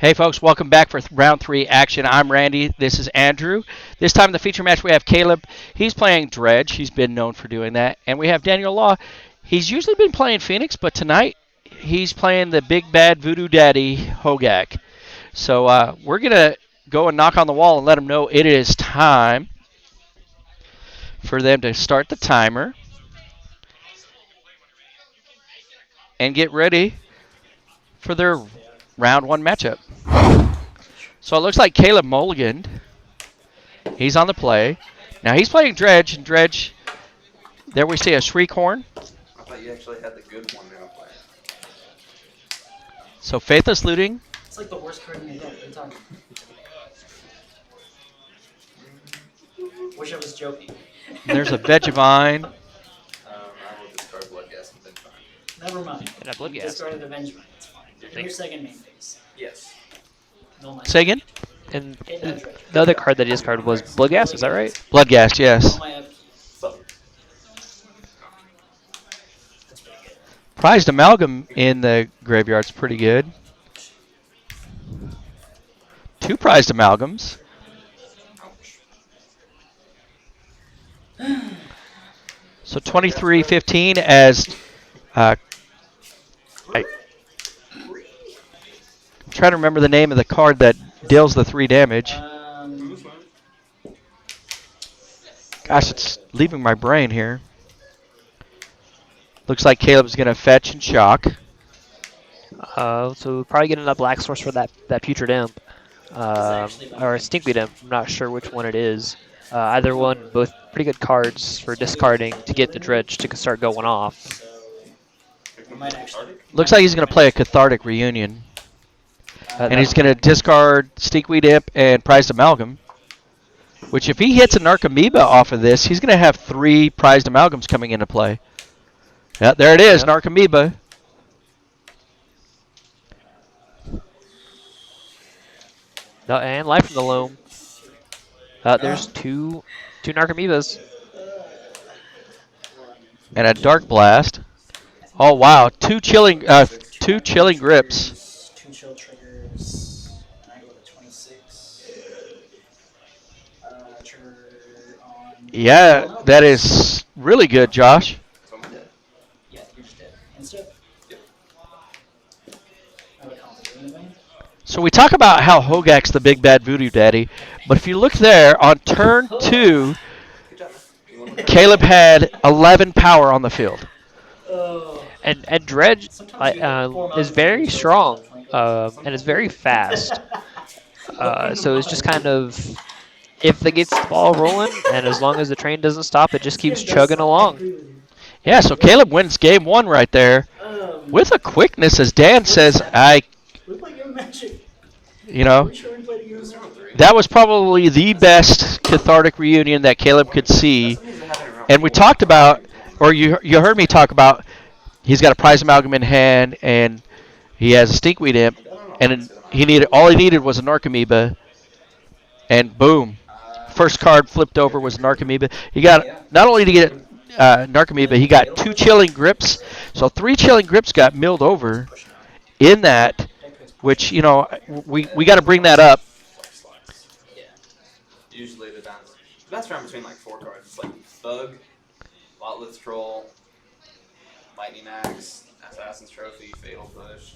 Hey folks, welcome back for round 3 action. I'm Randy. This is Andrew. This time in the feature match we have Caleb. He's playing Dredge. He's been known for doing that. And we have Daniel Law. He's usually been playing Phoenix, but tonight he's playing the big bad voodoo daddy HOGAAK. So we're going to go and knock on the wall and let them know it is time for them to start the timer and get ready for their round 1 matchup. So it looks like Caleb mulliganed. He's on the play. Now he's playing Dredge, and Dredge, there we see a Shriek Horn. I thought you actually had the good one now playing. So Faithless Looting. It's like the worst card in the deck every time. Wish I was joking. There's a Vegevine. I will discard Bloodgas and then fine. Never mind. And a Bloodgas. Discarded Avengement. It's fine. In your second main phase. Yes. No my Say again? And the other card that he discarded was Bloodgas, is that right? Bloodghast, yes. No my upkeep. That's pretty good. Prized Amalgam in the graveyard's pretty good. 2 Prized Amalgams. So 23-15 as I'm trying to remember the name of the card that deals the 3 damage. Gosh, it's leaving my brain here. Looks like Caleb's going to fetch and shock. So we'll probably get another black source for that Putrid Imp. Or a Stinkweed Imp. I'm not sure which one it is. Either one, both pretty good cards for discarding to get the Dredge to start going off. Looks like he's going to play a Cathartic Reunion. And he's going to discard Stinkweed Imp and Prized Amalgam. Which, if he hits an Narcomoeba off of this, he's going to have 3 Prized Amalgams coming into play. Yeah, there it is, Narcomoeba. And Life from the Loam. There's two Narcomoebas. And a Dark Blast. Oh wow, two chilling grips. 2 chill triggers. And I go to 26. Trigger on. Yeah, that is really good, Josh. So I'm dead. Yeah, you're just dead. Insta? Yep. I would complicated anyway. So we talk about how Hogaak's the big bad voodoo daddy, but if you look there, on turn 2, Good job. You want to Caleb had 11 power on the field. And Dredge is very strong and is very fast. So it's just kind of, if it gets the ball rolling, and as long as the train doesn't stop, it just keeps chugging along. Yeah, so Caleb wins game 1 right there with a quickness, as Dan says. Look like you're magic. You know, Sure we played against them. that was probably the best Cathartic Reunion that Caleb could see. And we talked about, or you heard me talk about, he's got a Prize Amalgam in hand, and he has a Stinkweed Imp, and all he needed was a Narcomoeba, and boom, first card flipped over was Narcomoeba. He got, not only did he get Narcomoeba, he got 2 Chilling Grips, so 3 Chilling Grips got milled over in that, which, you know, we got to bring that up. Usually the that's around between like 4 cards. It's like Thug, Lotless Troll, Lightning Axe, Assassin's Trophy, Fatal Push.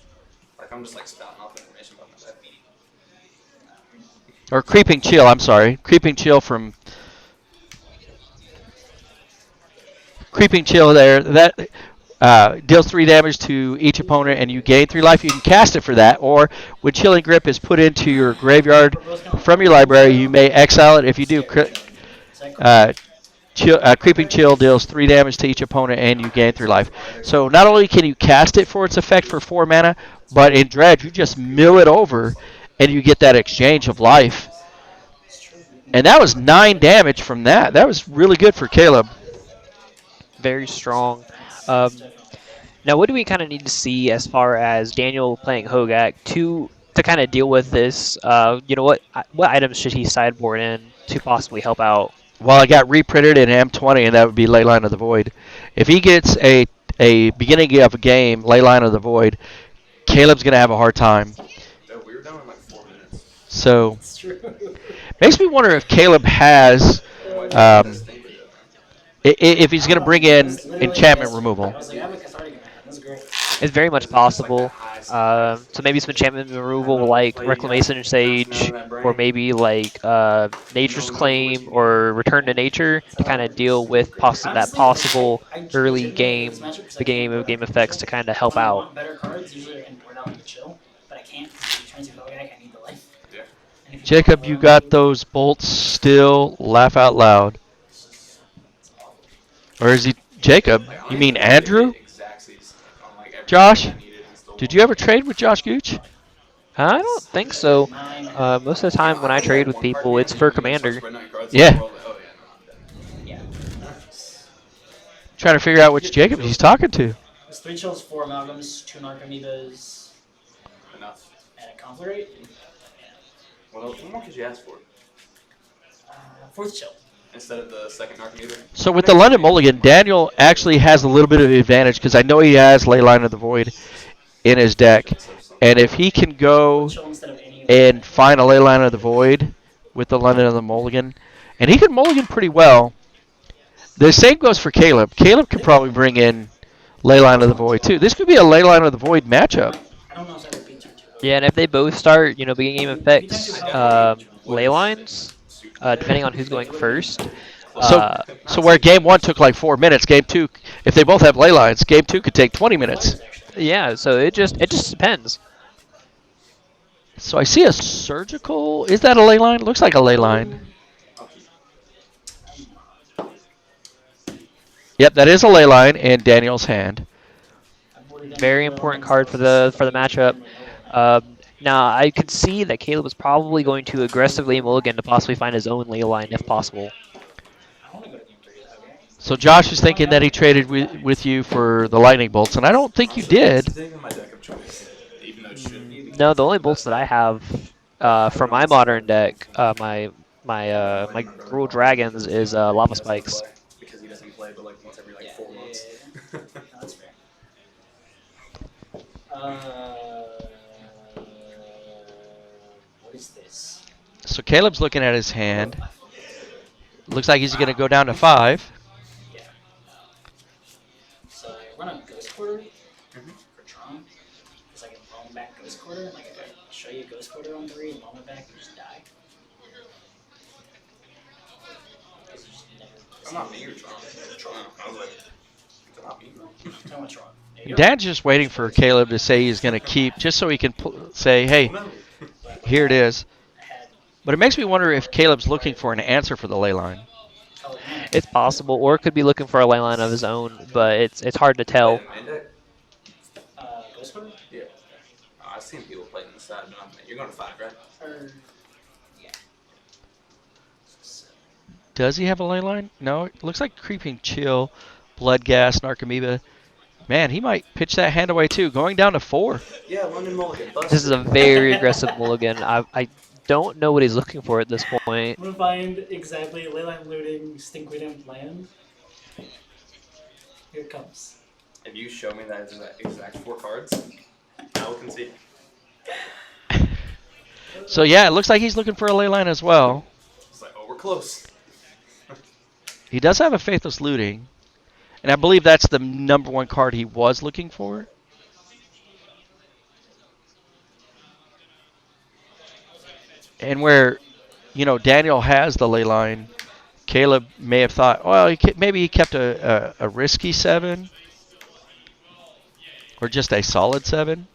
Like I'm just like spouting off information about my FB. Or Creeping Chill, I'm sorry. Creeping Chill from... Creeping Chill there. That deals 3 damage to each opponent, and you gain 3 life. You can cast it for that, or when Chilling Grip is put into your graveyard from your library, you may exile it. If you do, Creeping Chill deals 3 damage to each opponent, and you gain 3 life. So not only can you cast it for its effect for 4 mana, but in Dredge, you just mill it over, and you get that exchange of life. And that was 9 damage from that. That was really good for Caleb. Very strong. Now, what do we kind of need to see as far as Daniel playing HOGAAK to kind of deal with this? You know, what items should he sideboard in to possibly help out? Well, I got reprinted in M20, and that would be Leyline of the Void. If he gets a beginning of a game, Leyline of the Void, Caleb's going to have a hard time. So we were down in like So It's true. makes me wonder if Caleb has, It might be the um, best thing to do, man. if he's going to bring That in was literally the enchantment best removal. I was like, I have a cathartic in my hand. That's great. It's very much Is it just like that possible. high So maybe some enchantment I removal love to like play you guys. Reclamation Sage, That or brain. maybe like Nature's Know exactly what Claim you need. or Return to Nature to kind of deal with that Honestly, like possible I early legitimately hate this game, matchup because I can't beginning board of out game like a effects to chill. kind of Like help when I out. want better cards, usually I can board out like a chill, but I can't because if you turn into HOGAAK, I need the life. Yeah. And if you Jacob, you got those bolts still. Laugh out loud. it's awful. Or is he Jacob? Like, I don't You even mean think I could Andrew? hit exactsies on like every Josh? card I needed and still Did won. you ever trade with Josh Gooch? I don't think so. Mine. Most of the You time know, when I I thought you trade had with one card people, game it's and then for when you start Commander. spreading out your cards, Yeah. like, oh yeah, Yeah. no, I'm done. Trying to figure out which Jacob he's talking to. There's 3 chills, 4 amalgams, 2 narcomoebas, Enough. and a conflagrate. What more could you ask for? 4th chill. Instead of the second Narcometer? So with the London Mulligan, Daniel actually has a little bit of advantage because I know he has Leyline of the Void in his deck. And if he can 4th go chill instead of any of and find a Leyline of the Void with the London of the Mulligan, and he can Mulligan pretty well. The same goes for Caleb. Caleb could probably bring in Leyline of the Void too. This could be a Leyline of the Void matchup. I don't know if that would be turn 2 Yeah, and if they both start, beginning game If you turn 2 effects, HOGAAK, ley lines, depending on who's like, going it would have been first. So, Uh, so where game one took like 4 minutes, game two, if they both have ley lines, game two could take 20 minutes. yeah, so it just depends. So I see a surgical. Is that a ley line? Looks like a ley line. Yep, that is a ley line in Daniel's hand. Very important card for the matchup. Now I could see that Caleb was probably going to aggressively mulligan to possibly find his own ley line if possible. I want to go to game 3 with HOGAAK. So Josh is thinking that he traded with you for the lightning bolts, and I don't think you did. It's even my deck of choice, even though it shouldn't be. because No, the it's only the bolts best that I deck. have from my modern deck, my Gruul Dragons is He Lava doesn't Spikes. play, because he doesn't play but like once every like 4 months. No, that's fair. Uh, what is this? So Caleb's looking at his hand. Looks like he's going to go down to 5. Yeah. So I run a Ghost Quarter Mhm. for Tron. Because I can loan back Ghost Quarter. Like, I can show you Ghost Quarter on 3 and loan it back and just die. Because you just never. I'm not me or Tron. Tron. I was like, it's not me. Tell me Tron. There you go. Dan's just waiting for Caleb to say he's going to keep, just so he can say, hey, No. here it is. I had. But it makes me wonder if Caleb's looking for an answer for the ley line. Oh, man. It's possible, or could be looking for a ley line of his own, but it's hard to tell. Play the main deck? Ghost Quarter? Yeah. I've seen people play in the side, but you're going to 5, right? Or. Yeah. Does he have a ley line? No, it looks like Creeping Chill, Blood Gas, Narcomoeba. Man, he might pitch that hand away too, going down to 4. Yeah, London Mulligan. This is a very aggressive mulligan. I don't know what he's looking for at this point. I'm gonna find exactly Leyline Looting, Stinkweed and Land. Here it comes. If you show me that exact 4 cards, I will concede. So yeah, it looks like he's looking for a ley line as well. It's like, oh, we're close. He does have a Faithless Looting. And I believe that's the number 1 card he was looking for. And where, Daniel has the ley line, Caleb may have thought, well, maybe he kept a risky 7. Or just a solid 7.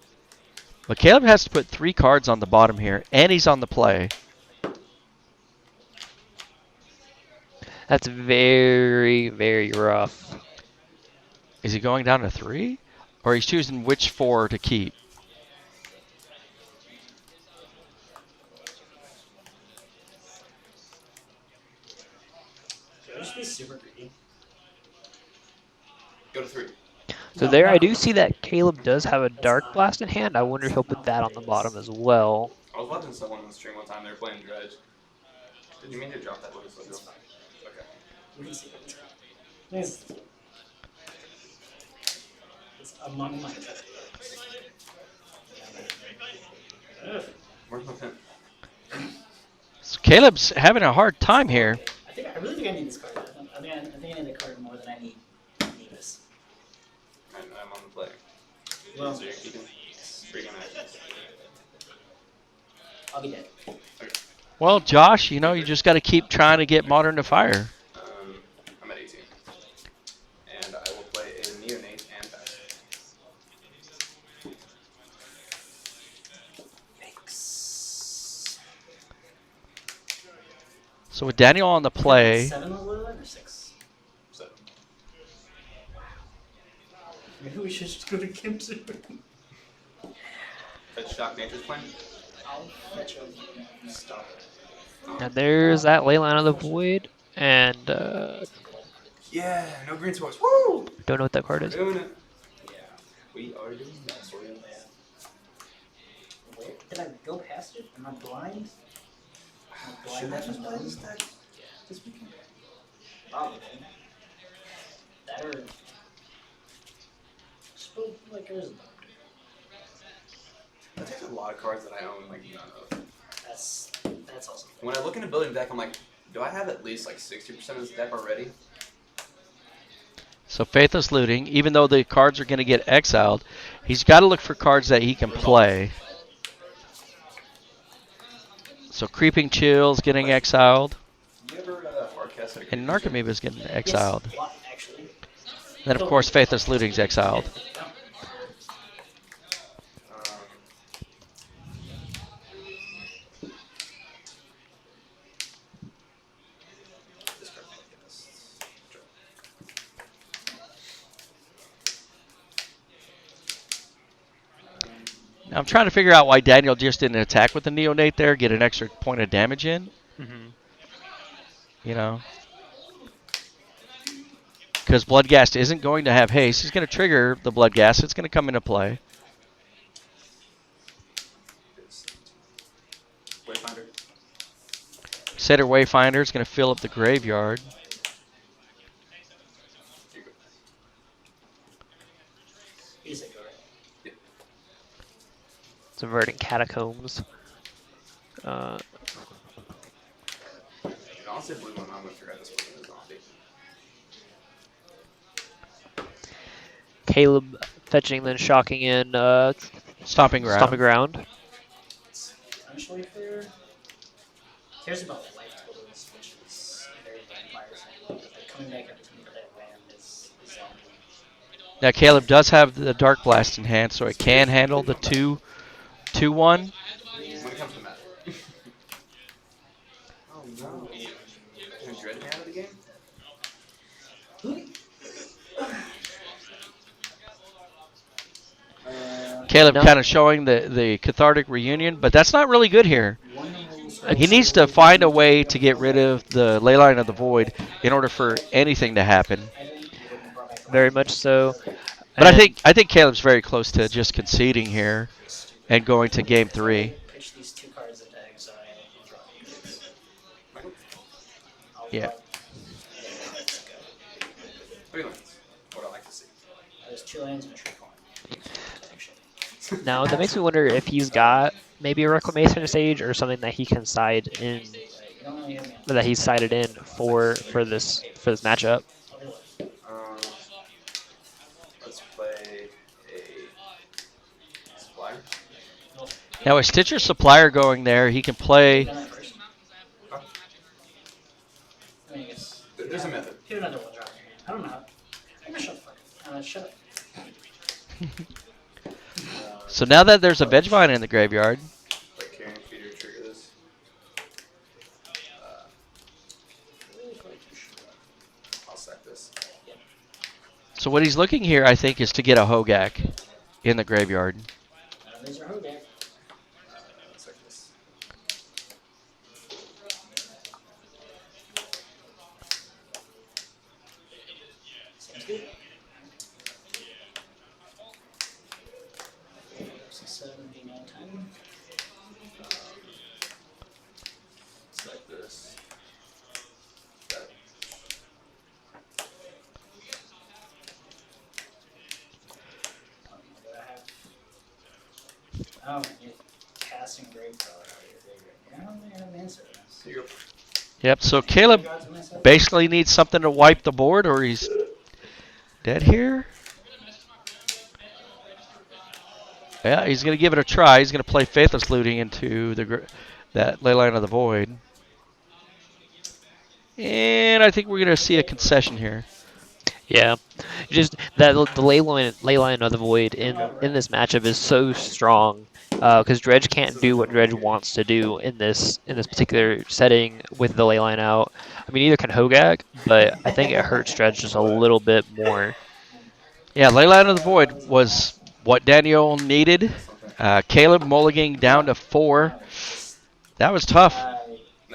But Caleb has to put 3 cards on the bottom here, and he's on the play. That's very, very rough. Is he going down to 3? Or he's choosing which 4 to keep? Should I just be super greedy? Go to 3. So No, there, I no. do see that Caleb does have a Dark Blast in hand. I wonder if he'll put that on the bottom as well. I was watching someone on the stream one time, they were playing Dredge. Did you mean to drop that with us? It's fine. Okay. We can see it. It's among my Where's my pen? Caleb's having a hard time here. I really think I need this card. I think I need the card more than I need this. I'm on the play. Well, So you're keeping freaking actions. I'll be dead. Okay. Well, Josh, you know, you just got to keep trying to get Modern to fire. I'm at 18. And I will play a neonate and pass. Thanks. So with Daniel on the play, 7 on the line or 6? 7. Maybe we should just go to Kim's. Fetch Shock Nature's Plan. I'll fetch a star. And there's that Leyline of the Void, and Yeah, no green source. Woo! don't know what that card We're is. doing it. Yeah, we are doing that. Where did I go past it? Am I blind? Am I blind? Should I That's just what play I'm this deck this weekend? Probably. That or. Spoke like there's. That takes a lot of cards that I own like none of. That's awesome. When I look in a building deck, I'm like, do I have at least like 60% of this deck already? so Faithless Looting, even though the cards are going to get exiled, he's got to look for cards that he can play. So Creeping Chill's getting exiled, You ever hardcast it? and Narcomoeba's getting exiled. Yes, a lot, actually. Then, of course, Faithless Looting's exiled. This card, I guess. Now, I'm trying to figure out why Daniel just didn't attack with the Neonate there, get an extra point of damage in. Mm-hmm. You know. Because Bloodghast isn't going to have haste. He's going to trigger the Bloodghast. It's going to come into play. Wayfinder. Setter Wayfinder is going to fill up the graveyard. Here you go. You said go right. Yep. It's Verdant Catacombs. And honestly, blue one, I'm going to figure out this wasn't a zombie. Caleb fetching, then shocking in Stomping Ground. Stomping Ground. It's potentially fair. Cares about life totals, which is very vampires. Like coming back every time you play a land is zombie. Now, Caleb does have the Dark Blast in hand, so it can handle the 2-1. When it comes to Matt. Oh no. Can Dredge me out of the game? Caleb No. kind of showing the cathartic reunion, but that's not really good here. One He needs to find a way to get rid of the Leyline of the Void in order for anything to happen. Very much so. But And I think Caleb's very close to just conceding here and going to game 3. Pitch these 2 cards into exile and draw cards. Yeah. Three lands. What I like to see. There's 2 lands and a tree farm. Actually. now that makes me wonder if he's got maybe a Reclamation Stage or something that he can side in, You don't really have me. that he's sided in for this matchup. I'll do it. Let's play a supplier. Now, with Stitcher Supplier going there, he can play. Done that first. Huh? I mean, I guess. There's a method. Hit another one drop in your hand. I don't know how. I'm gonna shut the fuck up. Shut up. So now that there's a Vegevine in the graveyard, Like Carrying Feeder, trigger this. I'll sack this. so what he's looking here, I think, is to get a Hogak in the graveyard. There's our Hogaak. Sack this. Sounds good. 6, 7, 8, 9, 10. Sack this. Got it. What do I have? Oh, you're casting Grave Crawler out of your graveyard. I don't think I have an answer to this. Here you go. Yep. So Caleb basically needs something to wipe the board, or he's dead here. Yeah, he's going to give it a try. He's going to play Faithless Looting into that Leyline of the Void. And I think we're going to see a concession here. Yeah, just that the ley line of the void in this matchup is so strong because Dredge can't do what Dredge wants to do in this particular setting with the ley line out. I mean, neither can HOGAAK, but I think it hurts Dredge just a little bit more. Yeah, Leyline of the Void was what Daniel needed. Caleb mulliganing down to 4. That was tough.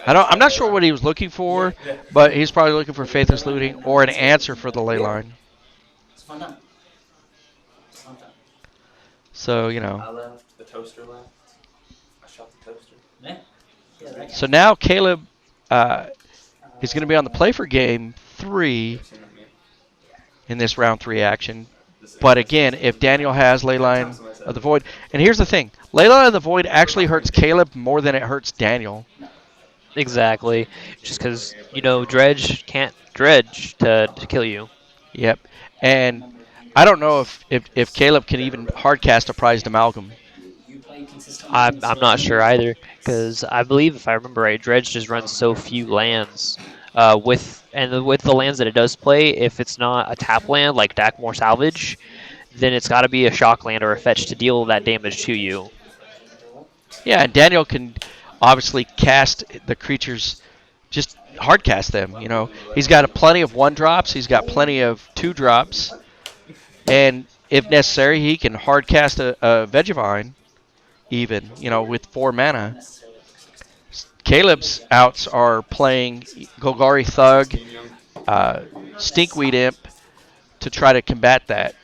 I'm not sure what he was looking for, but he's probably looking for Faithless Looting or an answer for the ley line. So, you know. I left. The toaster left. I shot the toaster. So now Caleb is going to be on the play for game 3 in this round 3 action. But again, if Daniel has Leyline of the Void, and here's the thing, Leyline of the Void actually hurts Caleb more than it hurts Daniel. Exactly, just because Dredge can't dredge to kill you. Yep, and I don't know if Caleb can even hardcast a prized amalgam. I'm not sure either, because I believe if I remember right, Dredge just runs so few lands. With the lands that it does play, if it's not a tap land like Dakmore Salvage, then it's got to be a shock land or a fetch to deal that damage to you. Yeah, and Daniel can obviously cast the creatures, just hard cast them. He's got plenty of 1-drops. He's got plenty of 2-drops, and if necessary, he can hard cast a Vegevine, even with 4 mana. Caleb's outs are playing Golgari Thug, Stinkweed Imp to try to combat that.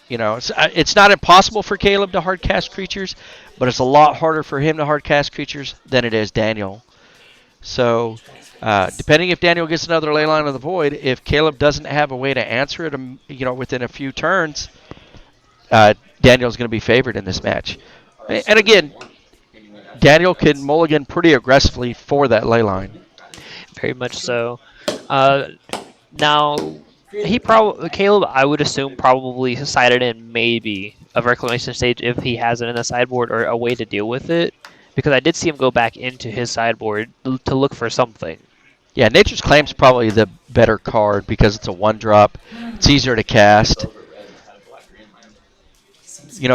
It's not impossible for Caleb to hardcast creatures, but it's a lot harder for him to hardcast creatures than it is Daniel. So, depending if Daniel gets another Leyline of the Void, if Caleb doesn't have a way to answer it, within a few turns, Daniel's going to be favored in this match. And again, Daniel can mulligan pretty aggressively for that Leyline. Very much so. Now, Caleb, I would assume, probably sided in maybe a Reclamation Stage if he has it in the sideboard or a way to deal with it, because I did see him go back into his sideboard to look for something. Yeah, Nature's Claim's probably the better card because it's a 1-drop. It's easier to cast.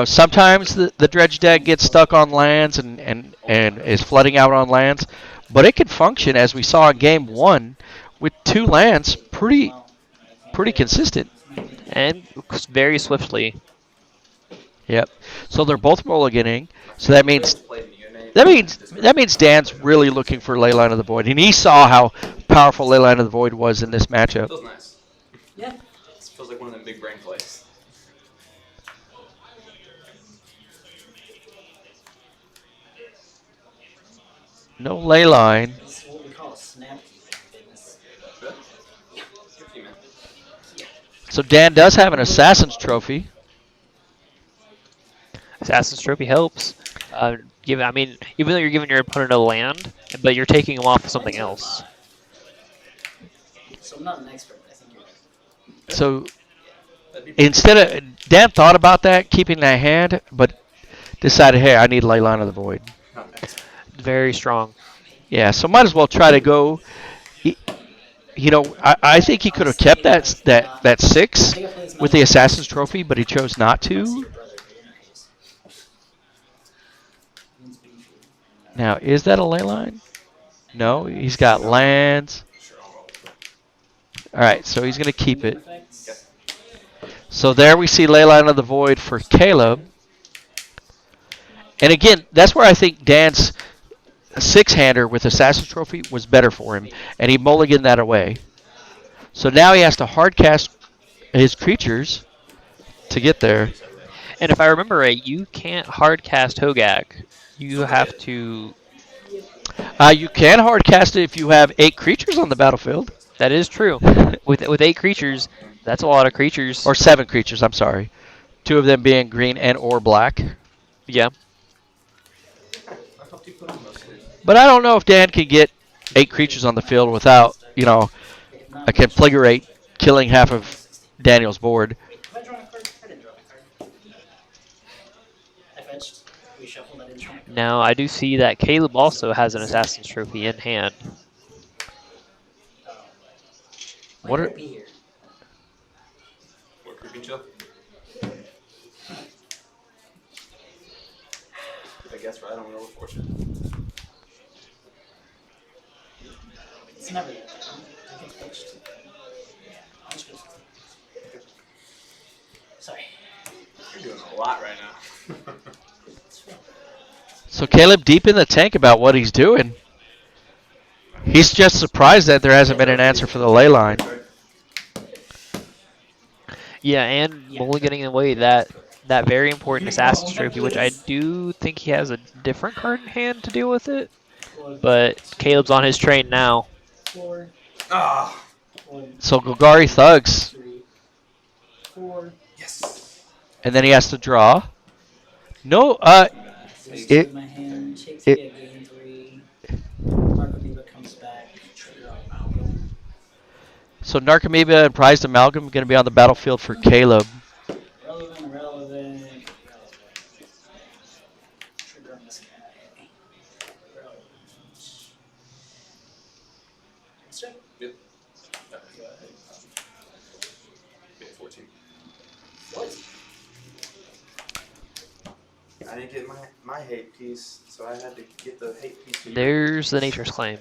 Sometimes the Dredge deck gets stuck on lands and is flooding out on lands, but it can function, as we saw in Game 1, with 2 lands pretty consistent. And very swiftly. Yep. So they're both mulliganing. So that means Dan's really looking for Leyline of the Void, and he saw how powerful Leyline of the Void was in this matchup. Feels nice. Yeah. It feels like one of them big brain plays. No Leyline. This is what we call a snap So Dan does have an Assassin's Trophy. Assassin's Trophy helps. Even though you're giving your opponent a land, but you're taking them off of something else. So I'm not an expert, but I think you're right. So Dan thought about that, keeping that hand, but decided, hey, I need Leyline of the Void. Very strong. Yeah, so might as well try to go. I think he could have kept that 6 with the Assassin's Trophy, but he chose not to. Now, is that a Leyline? No, he's got lands. All right, so he's going to keep it. So there we see Leyline of the Void for Caleb. And again, that's where I think Dan's 6-hander with Assassin's Trophy was better for him, and he mulliganed that away. So now he has to hardcast his creatures to get there. And if I remember right, you can't hardcast HOGAAK. You have to... You can hardcast it if you have 8 creatures on the battlefield. That is true. With 8 creatures, that's a lot of creatures. Or 7 creatures, I'm sorry. 2 of them being green and or black. Yeah. But I don't know if Dan can get 8 creatures on the field without, If a not, conflagrate killing half of Daniel's board. wait, have I drawn a card? I didn't draw a card. I fetched. We shuffled. I didn't draw a card. Now I do see that Caleb also has an Assassin's Trophy in hand. Oh. Why What did are it be here? What creeping chill? I guess right on Wheel of Fortune. It's never that bad. I get fetched. I'll just go. Sorry. You're doing a lot right now. so Caleb deep in the tank about what he's doing. He's just surprised that there hasn't been an answer for the ley line. Yeah, and mulliganing away that very important Assassin's Trophy, which I do think he has a different card in hand to deal with it. But Caleb's on his train now. 4, Ah, 1, So Golgari thugs, 3, 4. yes. and then he has to draw. No, This It- in my hand. Takes it- me at game 3. Marco comes back. Trigger on Mangrum. so Narcomoeba and Prized Amalgam going to be on the battlefield for Caleb. Relevant. Trigger on this guy. Relevant. Check. Yep. Go ahead. Get 14. What? I didn't get my hate piece, so I had to get the hate piece. There's the Nature's Claim.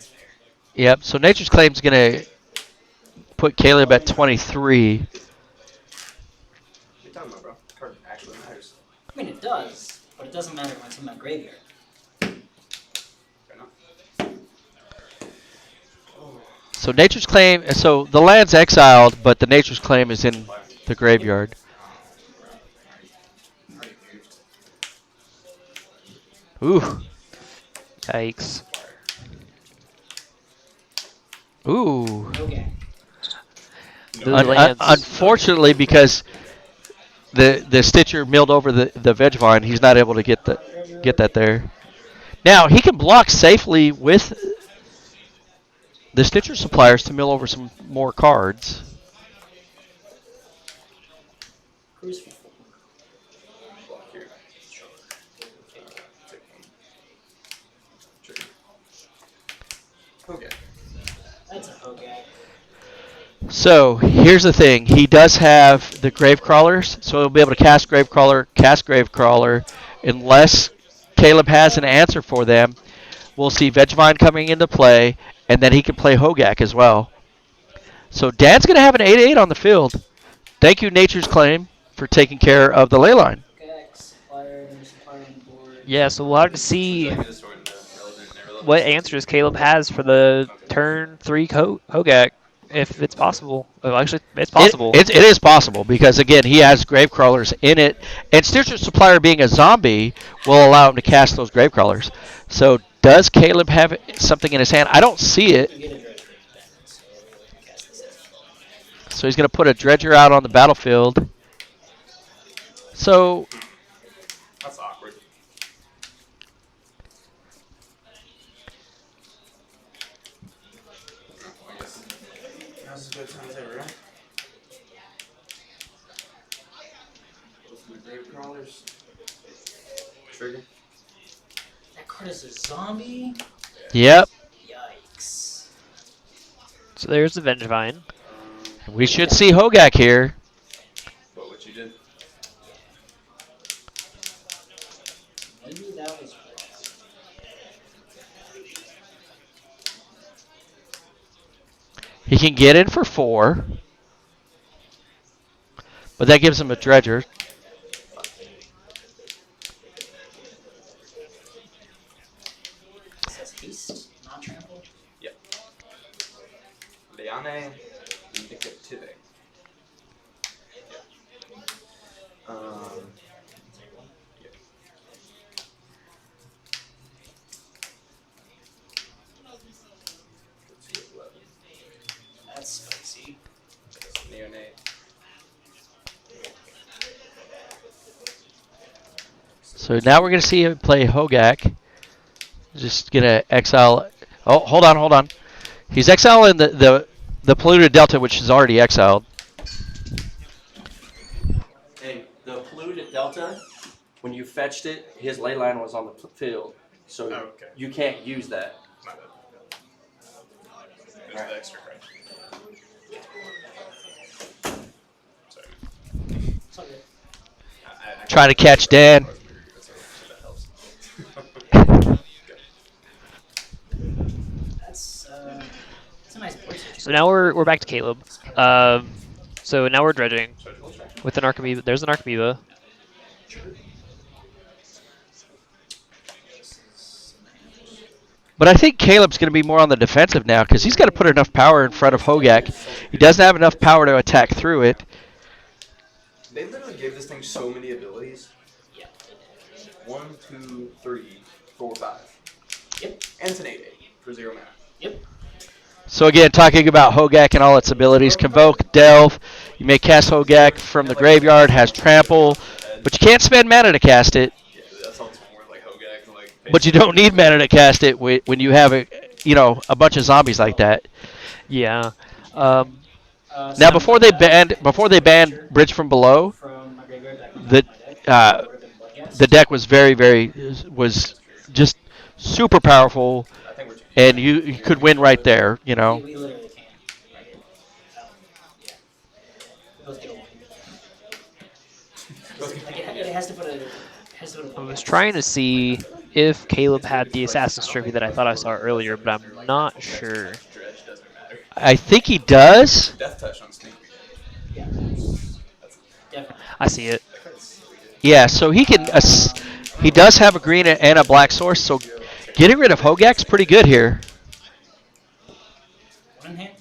Yep. So Nature's Claim's going to put Caleb at 23. What are you talking about, bro? The card actually matters. I mean, it does, but it doesn't matter when it's in my graveyard. Fair enough. So Nature's Claim. So the land's exiled, but the Nature's Claim is in the graveyard. Already moved. Ooh. Yikes. Ooh. Okay. Those lands. Unfortunately, because the Stitcher milled over the veg vine, he's not able to get that there. Now he can block safely with the Stitcher suppliers to mill over some more cards. Cruise for 4. Block here. Take one. Trigger. Okay. That's a Hogak. So here's the thing: he does have the grave crawlers, so he'll be able to cast grave crawler, unless Caleb has an answer for them. We'll see Vegevine coming into play, and then he can play Hogaak as well. So Dan's going to have an 8/8 on the field. Thank you, Nature's Claim, for taking care of the ley line. Hogak, supplier, there's supplier on the board. Yeah, so we'll have to see Would you like me to sort into relevant and irrelevant? what answers Caleb has for the turn 3 Hogak, if it's possible. Well, actually, it's possible. It is possible because, again, he has grave crawlers in it, and Stitcher Supplier being a zombie will allow him to cast those grave crawlers. So does Caleb have something in his hand? I don't see it. You get a dredge then, so I can cast this in. So he's going to put a dredger out on the battlefield. So That's awkward. I guess now's as good a time as ever, right? Those are the grave crawlers. Trigger. That card is a zombie? yep, Yikes. So there's the Vengevine. we should see Hogaak here. What you did? Maybe that was wrong. He can get in for 4, but that gives him a dredger. It says haste, not trample. Yep. Liane Indicative. Yep. Yep. Let's see, 11. That's spicy. Neonate. So now we're going to see him play Hogaak. Just gonna exile. Oh, hold on, hold on. He's exiling the polluted delta, which is already exiled. Hey, the polluted delta, when you fetched it, his ley line was on the field, so Oh, okay. you can't use that. My bad. It was the extra card. Sorry. It's all good. I Trying to catch Dan. So that helps. That's a nice board situation. So now we're back to Caleb. So now we're dredging with an Archimedes. There's an Archimedes. But I think Caleb's going to be more on the defensive now because he's got to put enough power in front of HOGAAK. He doesn't have enough power to attack through it. They literally gave this thing so many abilities. Yeah. 1, 2, 3, 4, 5. Yep. And it's an 8/8 for 0 mana. Yep. So again, talking about HOGAAK and all its abilities, Convoke, Delve. You may cast HOGAAK from the graveyard, has Trample, but you can't spend mana to cast it. Yeah, that's all it's more like HOGAAK. Like, But you don't need mana to cast it when you have a bunch of zombies like that. Yeah. Now before they banned Bridge from Below, From my graveyard back on the my deck, uh, would've been Bloodghast. the deck was just super powerful, I think we're and you could win right there. We literally can. Right? Yeah. We both get a one. Like it has to put a. I was trying to see if Caleb had the Assassin's Trophy that I thought I saw earlier, but I'm not sure. Dredge doesn't matter. I think he does. Death touch on Sneak. Yeah. Definitely. I see it. Yeah, so he can. He does have a green and a black source, so getting rid of HOGAAK's pretty good here. One in hand.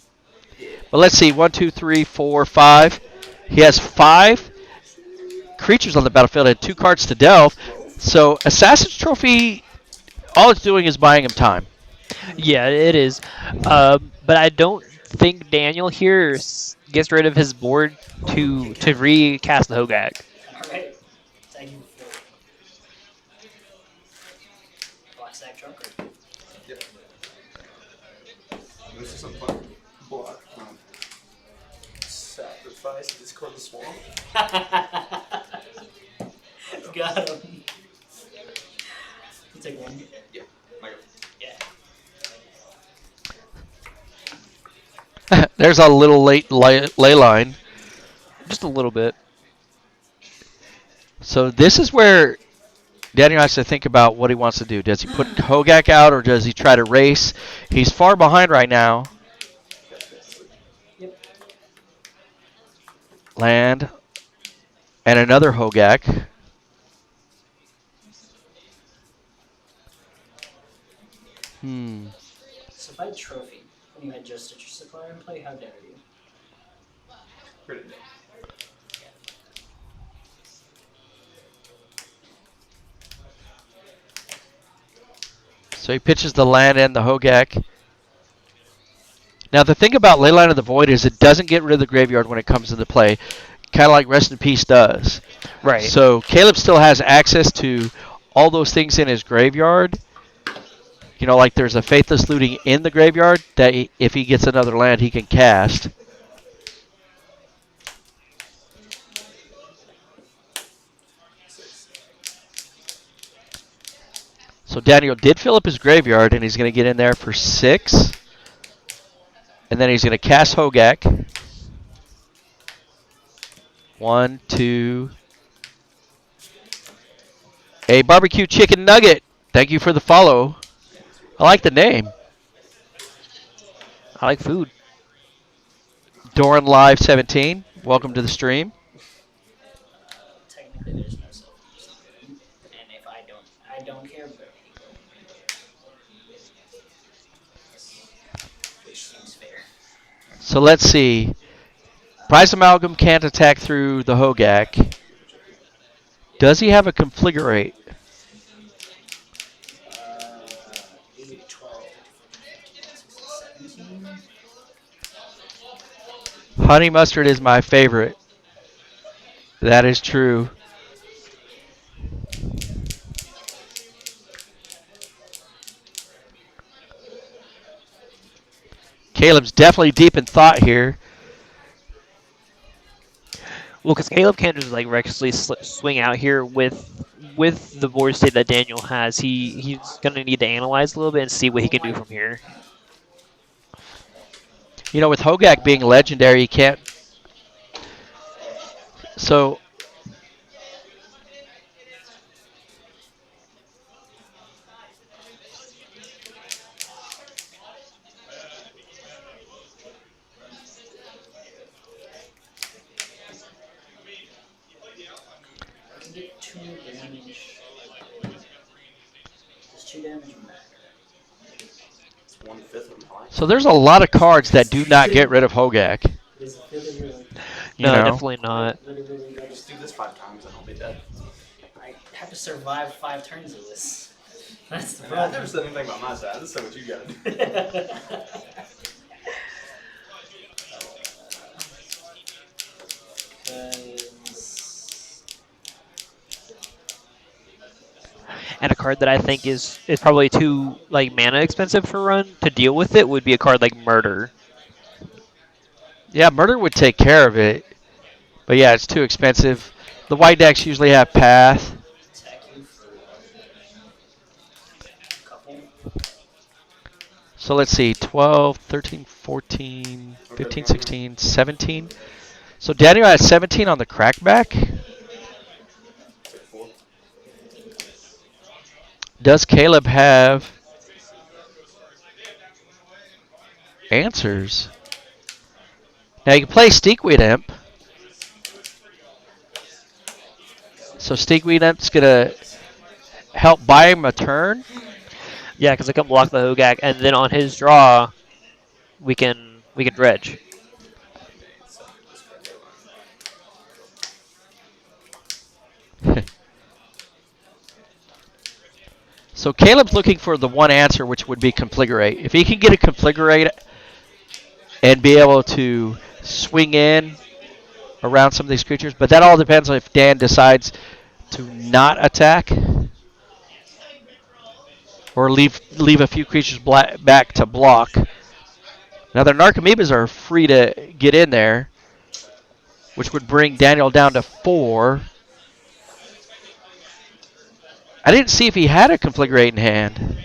But let's see, 1, 2, 3, 4, 5. He has 5 creatures on the battlefield and 2 cards to delve. So Assassin's Trophy, all it's doing is buying him time. Yeah, it is. But I don't think Daniel here gets rid of his board to recast the HOGAAK. Alright. Thank you for Black Sack Trunker. Yep. This is some fun. Block. Sacrifice. Discord the swamp. Got him. You take one. Yeah. My go. Yeah. There's a little late ley line. Just a little bit. So this is where Daniel has to think about what he wants to do. Does he put HOGAAK out or does he try to race? He's far behind right now. Yep. Land. And another HOGAAK. So if I had Trophy, when you had just Citrus Supplier in play, how dare you? Pretty big. So he pitches the land and the HOGAAK. Now the thing about Leyline of the Void is it doesn't get rid of the graveyard when it comes into play, kind of like Rest in Peace does. Right. So Caleb still has access to all those things in his graveyard. You know, like there's a Faithless Looting in the graveyard that if he gets another land, he can cast. So Daniel did fill up his graveyard, and he's going to get in there for 6. And then he's going to cast HOGAAK. 1, 2. A barbecue chicken nugget. Thank you for the follow. I like the name. I like food. Doran Live 17. Welcome to the stream. Technically, there's no self-use, and if I don't care, but which seems fair. So let's see. Prize Amalgam can't attack through the HOGAAK. Does he have a confligurate? 8, 12, 15, 17. Honey mustard is my favorite. That is true. Caleb's definitely deep in thought here. Well, because Caleb can't just like recklessly swing out here with the board state that Daniel has. He's gonna need to analyze a little bit and see what he can do from here. You know, with HOGAAK being legendary, he can't. So I can get 2 damage. Just 2 damage matter. It's 1/5 of my life. So there's a lot of cards that do not get rid of HOGAAK. It is really, really, You No, know? definitely not. really, really good. Just do this 5 times and I'll be dead. I have to survive 5 turns of this. That's the I problem. never said anything about my side. This is what you gotta do. And a card that I think is probably too like mana expensive for run to deal with it would be a card like Murder. Yeah, Murder would take care of it. But yeah, it's too expensive. The white decks usually have Path. Attack you for a couple. So let's see, 12, 13, 14, 15, 16, 17. So Daniel has 17 on the crackback. Take 4. Does Caleb have answers? Now you can play Steakweed Imp. So Steakweed Imp's going to help buy him a turn. Yeah, because I can block the HOGAAK, and then on his draw, we can dredge. So Caleb's looking for the one answer, which would be Confligurate. If he can get a Confligurate and be able to swing in around some of these creatures, but that all depends on if Dan decides to not attack or leave a few creatures back to block. Now their Narcomoebas are free to get in there, which would bring Daniel down to 4. I didn't see if he had a Confligurate in hand.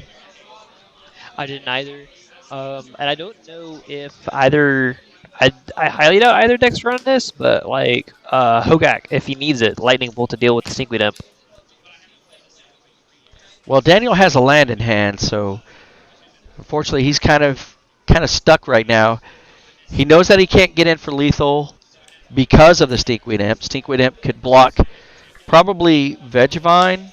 I didn't either. And I don't know if either. I highly doubt either deck's run this, but like HOGAAK, if he needs it, Lightning Bolt to deal with the Stinkweed Imp. Well, Daniel has a land in hand, so unfortunately he's kind of stuck right now. He knows that he can't get in for lethal because of the Stinkweed Imp. Stinkweed Imp could block probably Vegevine.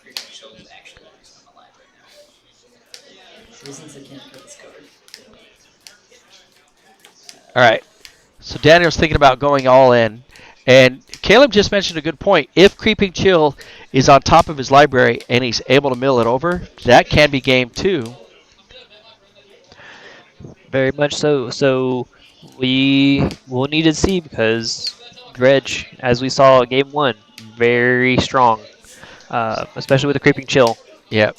Creature Chill is actually the reason I'm alive right now. Reasons I can't put this card. All right. So Daniel's thinking about going all in. And Caleb just mentioned a good point. If Creeping Chill is on top of his library and he's able to mill it over, that can be game 2. Very much so. So we will need to see because Dredge, as we saw in game 1, very strong, especially with the Creeping Chill. Yep.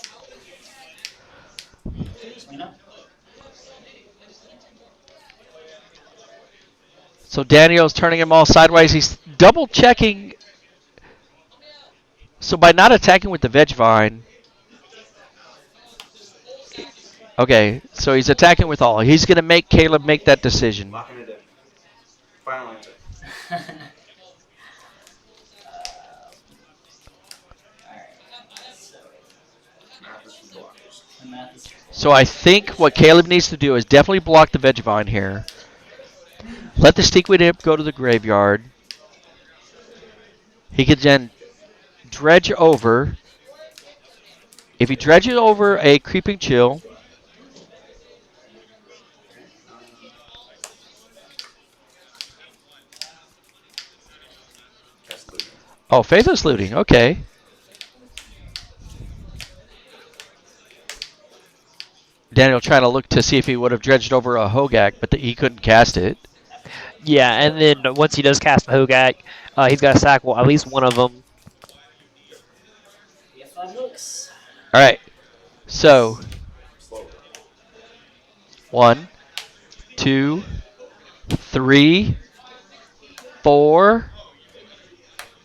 Swing up. So Daniel's turning him all sideways. He's double checking. So by not attacking with the Vegevine. Okay, so he's attacking with all. He's going to make Caleb make that decision. Locking it in. Final answer. Alright. So, Math is for blockers. the math is. So I think what Caleb needs to do is definitely block the Vegevine here. Let the Stinkweed Imp go to the graveyard. He could then dredge over. If he dredges over a Creeping Chill, That's looting. oh, Faithless Looting, okay. Daniel trying to look to see if he would have dredged over a HOGAAK, but he couldn't cast it. Yeah, and then once he does cast the HOGAAK, he's got to sack at least one of them. We have 5 hooks. All right, So, Slow. 1, 2, 3, 4,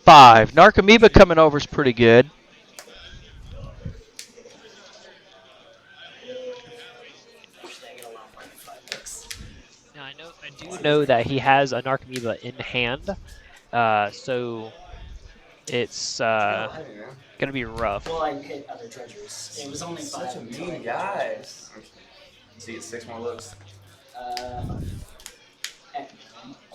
5. Narcomoeba coming over is pretty good. Actually, I get a lot more than $5. Now I do know that he has a Narcomoeba in hand, so it's Go ahead, man. gonna be rough. Well, I hit other dredgers. It was only Such 5. a until I mean hit guy. dredgers. So you get 6 more looks. 5.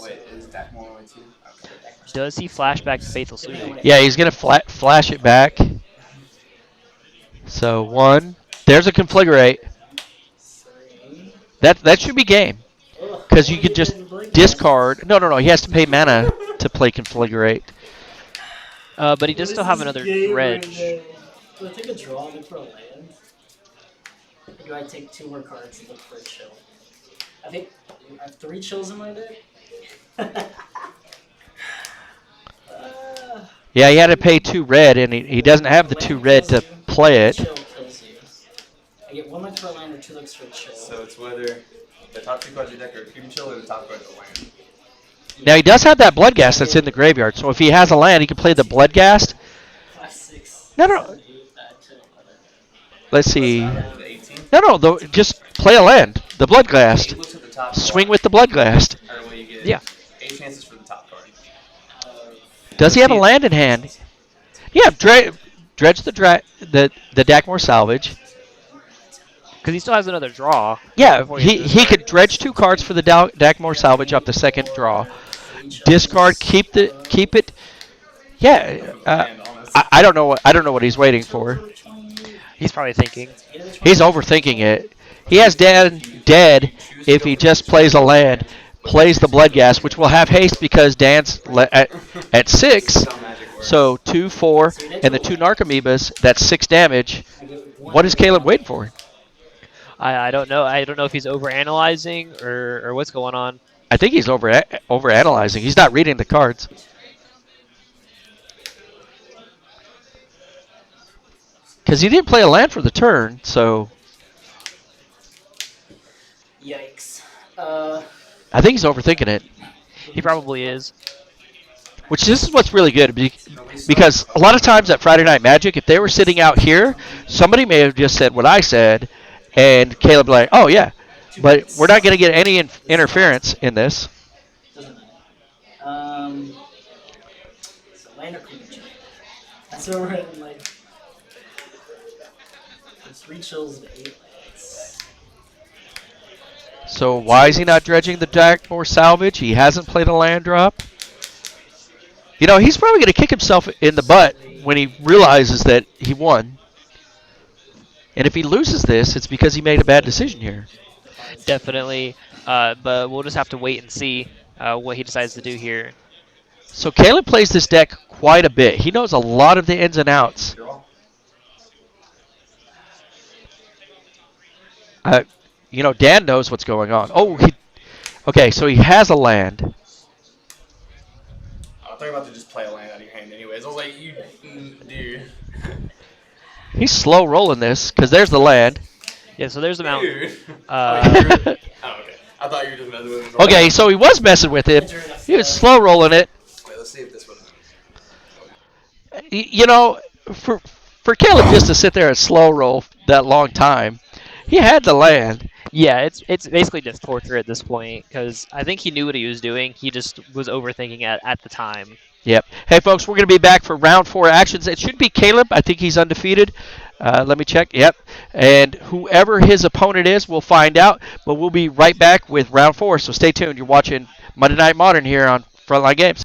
Wait, is that more only 2? Okay. Does he flashback to Faithful Soothing? Yeah, he's going to flash it back. So, 1. There's a configurate. 3. That should be game. Because you could just discard. No. He has to pay mana to play configurate. But he does still have another dredge. Do I take a draw and look for a land? Or do I take 2 more cards and look for a chill? I think I have 3 chills in my deck. Yeah, he had to pay 2 red, and he doesn't have the 2 red to play it. Chill kills you. I get 1 look for a land or 2 looks for a chill. So it's whether the top 2 cards of your deck are Creeping Chill or the top card of the land. Now, he does have that Bloodghast that's in the graveyard, so if he has a land, he can play the Bloodghast. 5, 6, No. 7, 8, 9, 10, 11. Let's see. The 18? No, just play a land. The He Bloodghast. looks at the top Swing with the Bloodghast. Or will you get Yeah. 8 chances for the top card? Does he have a land in hand? Yeah, dredge the Dakmor salvage. Because he still has another draw. Yeah, before he could dredge 2 cards for the Dakmor salvage off the second draw. Discard, keep it. Yeah, And honest. I don't know what he's waiting for. He's probably thinking. He's overthinking it. He has Dan dead if he just plays a land, plays the Bloodghast, which will have haste because Dan's at 6. This is how magic works. So 2, 4, and the 2 Narcomoebas. That's 6 damage. What is Caleb waiting for? I don't know. I don't know if he's overanalyzing or what's going on. I think he's overanalyzing. He's not reading the cards. Because he didn't play a land for the turn, so Yikes. I think he's overthinking it. He probably is. Which this is what's really good because a lot of times at Friday Night Magic, if they were sitting out here, somebody may have just said what I said, and Caleb like, oh yeah, but we're not going to get any interference in this. Doesn't matter. So land or creeping chill? That's where we're at, like. From 3 chills to 8 lands. So why is he not dredging the Dakmor salvage? He hasn't played a land drop. You know, he's probably going to kick himself in the butt when he realizes that he won. And if he loses this, it's because he made a bad decision here. Definitely. But we'll just have to wait and see what he decides to do here. So Caleb plays this deck quite a bit. He knows a lot of the ins and outs. You know, Dan knows what's going on. Okay, so he has a land. I thought you were about to just play a land out of your hand anyways. I was like, dude. He's slow rolling this because there's the land. Yeah, so there's the mountain. Dude. Uh, Oh, okay. I thought you were just messing with him. Okay, so he was messing with him. He was slow rolling it. Wait, let's see if this one. You know, for Caleb just to sit there and slow roll that long time, he had the land. Yeah, it's basically just torture at this point because I think he knew what he was doing. He just was overthinking it at the time. Yep. Hey, folks, we're going to be back for round 4 actions. It should be Caleb. I think he's undefeated. Let me check. Yep. And whoever his opponent is, we'll find out. But we'll be right back with round 4. So stay tuned. You're watching Monday Night Modern here on Frontline Games.